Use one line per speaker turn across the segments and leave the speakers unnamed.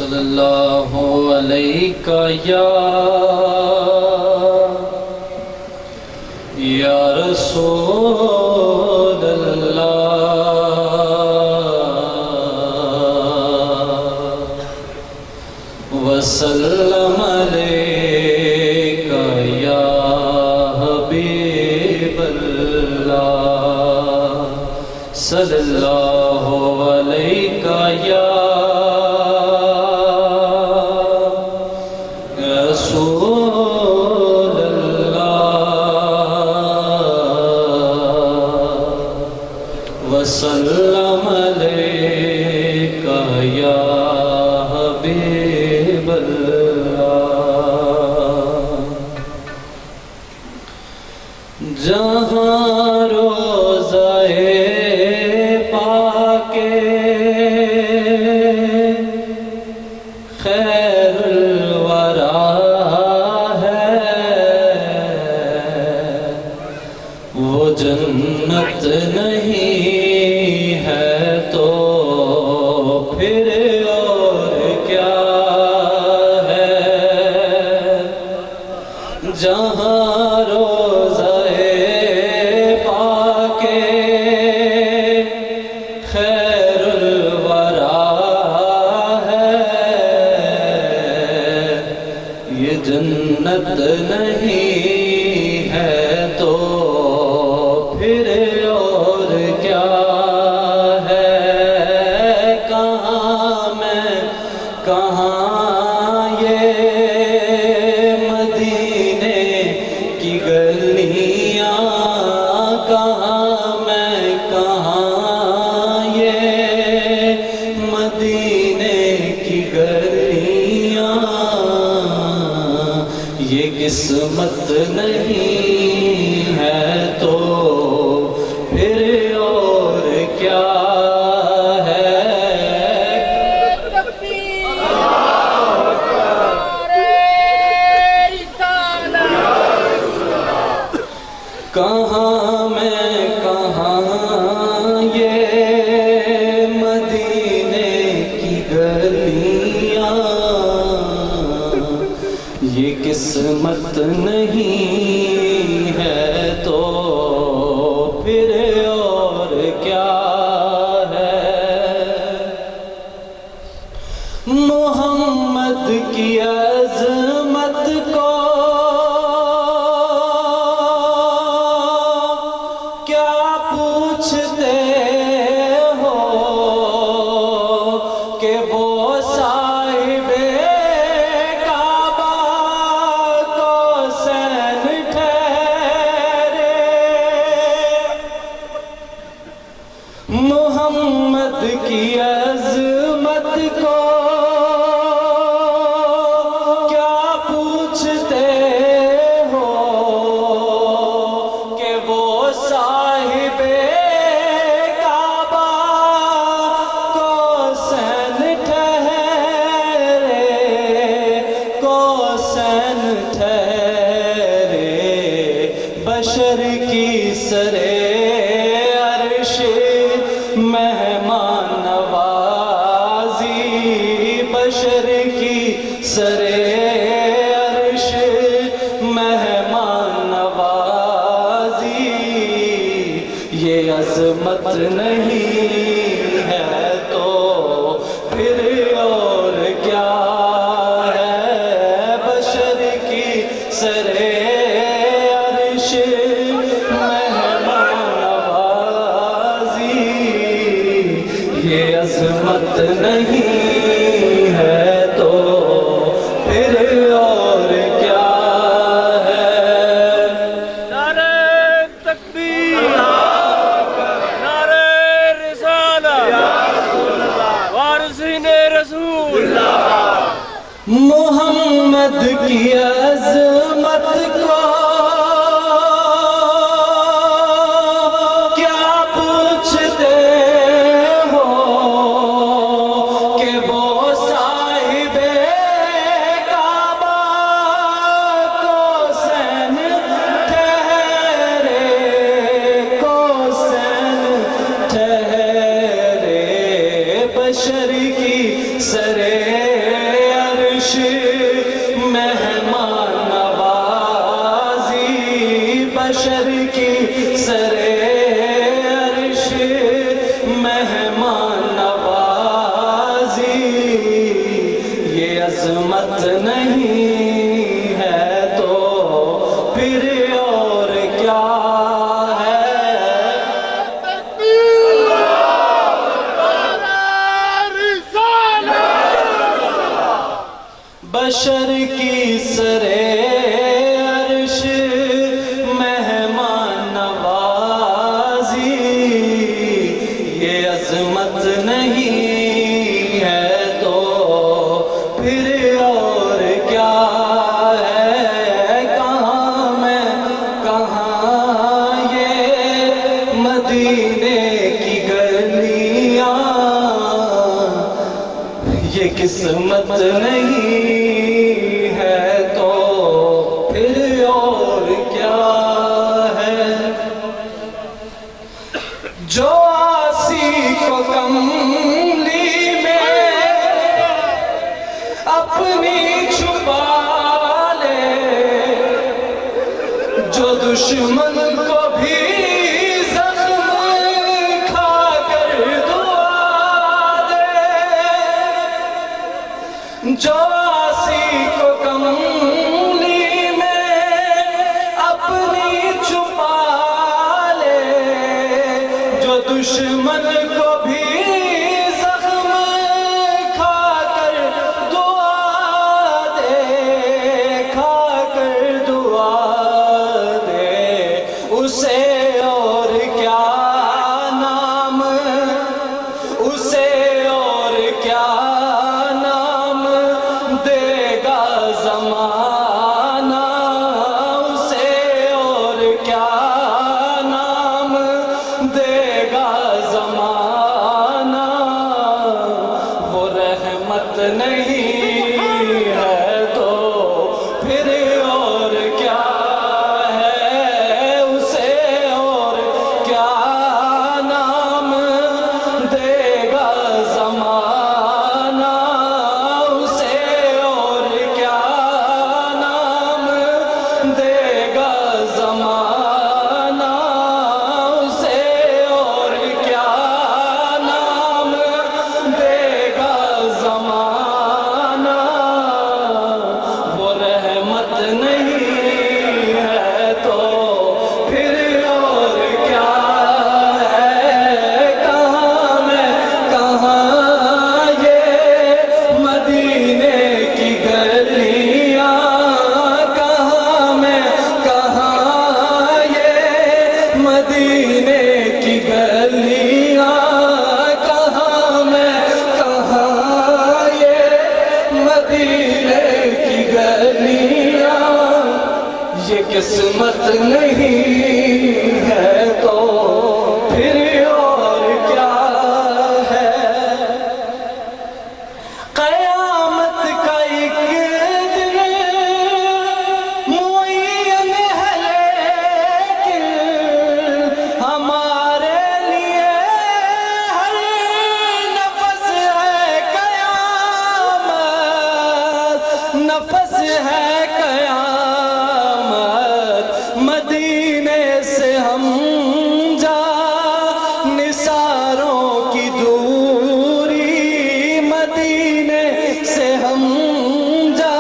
صلی اللہ علیہ یا رسول اللہ وسلم علیک یا حبیب اللہ صلی اللہ علیہ یا وسلم علیک یا حبیب اللہ جہاں روضہ پاک خیر الورا ہے وہ جنت نہیں جہاں روضہ پاک خیر الورا ہے یہ جنت نہیں ہے تو پھر اور کیا ہے کہاں میں کہاں قسمت نہیں ہے تو پھر اور کیا ہے کہاں میں کہاں یہ مدینے کی گلیاں یہ قسمت نہیں ہے تو پھر اور کیا ہے محمد کی عظمت کو کیا پوچھتے ہو کہ وہ صاحب محمد کی عظمت کو کیا پوچھتے ہو کہ وہ صاحب کعبہ کوسین ٹھہرے کوسین ٹھہرے بشر کی سرے مہمان نوازی بشر کی سرے عرش مہمان نوازی یہ عظمت نہیں ہے تو پھر اور کیا ہے بشر کی سرے یہ عظمت نہیں ہے تو پھر اور کیا ہے
نعرہ تکبیر نعرہ رسالت وارثین رسول
محمد کی عظمت کو بشر کی سرے عظمت نہیں ہے تو پھر اور کیا ہے؟ بشر کی سرے عرش مہمان نوازی، یہ عظمت نہیں ہے تو پھر اور کیا ہے؟ کہاں میں کہاں یہ مدینے کی گلیاں، یہ قسمت نہیں ہے تو پھر اور کیا ہے؟ جو آسی کو کملی میں اپنی چھپا لے، جو دشمن کو بھی زخم کھا کر دعا دے، جو آسی کو کملی میں اپنی چھپا لے، جو دشمن کو بھی زخم کھا کر دعا دے، کھا کر دعا دے، اسے اور کیا نام، اسے اور کیا نام دے گا زمانہ، اسے اور کیا نام دے گا زمانہ؟ وہ رحمت نہیں ہے تو پھر اور کیا ہے؟ اسے اور کیا نام دے گا زمانہ؟ اسے اور کیا نام دے گا زمانہ؟ اسے اور کیا نام دے گا زمانہ؟ وہ رحمت نہیں ہے تو پھر اور کیا ہے؟ کہاں میں کہاں یہ مدینے کی گلیاں، کہاں میں کہاں یہ مدینے کی گلیاں، کہاں میں کہاں یہ مدینے کی گلیاں، یہ قسمت نہیں ہے تو پھر اور کیا ہے؟ قیامت کا ایک دن معین ہے لیکن ہمارے لیے ہر نفس ہے قیامت، نفس ہے قیامت۔ مدینے سے ہم جا نثاروں کی دوری، مدینے سے ہم جا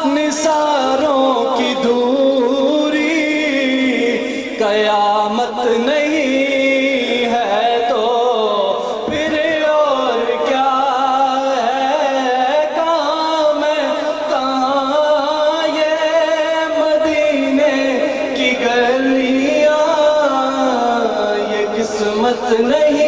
نثاروں کی دوری، قیامت نہیں ہے تو پھر اور کیا ہے؟ کہاں میں کہاں یہ مدینے کی گلیاں، یہ قسمت نہیں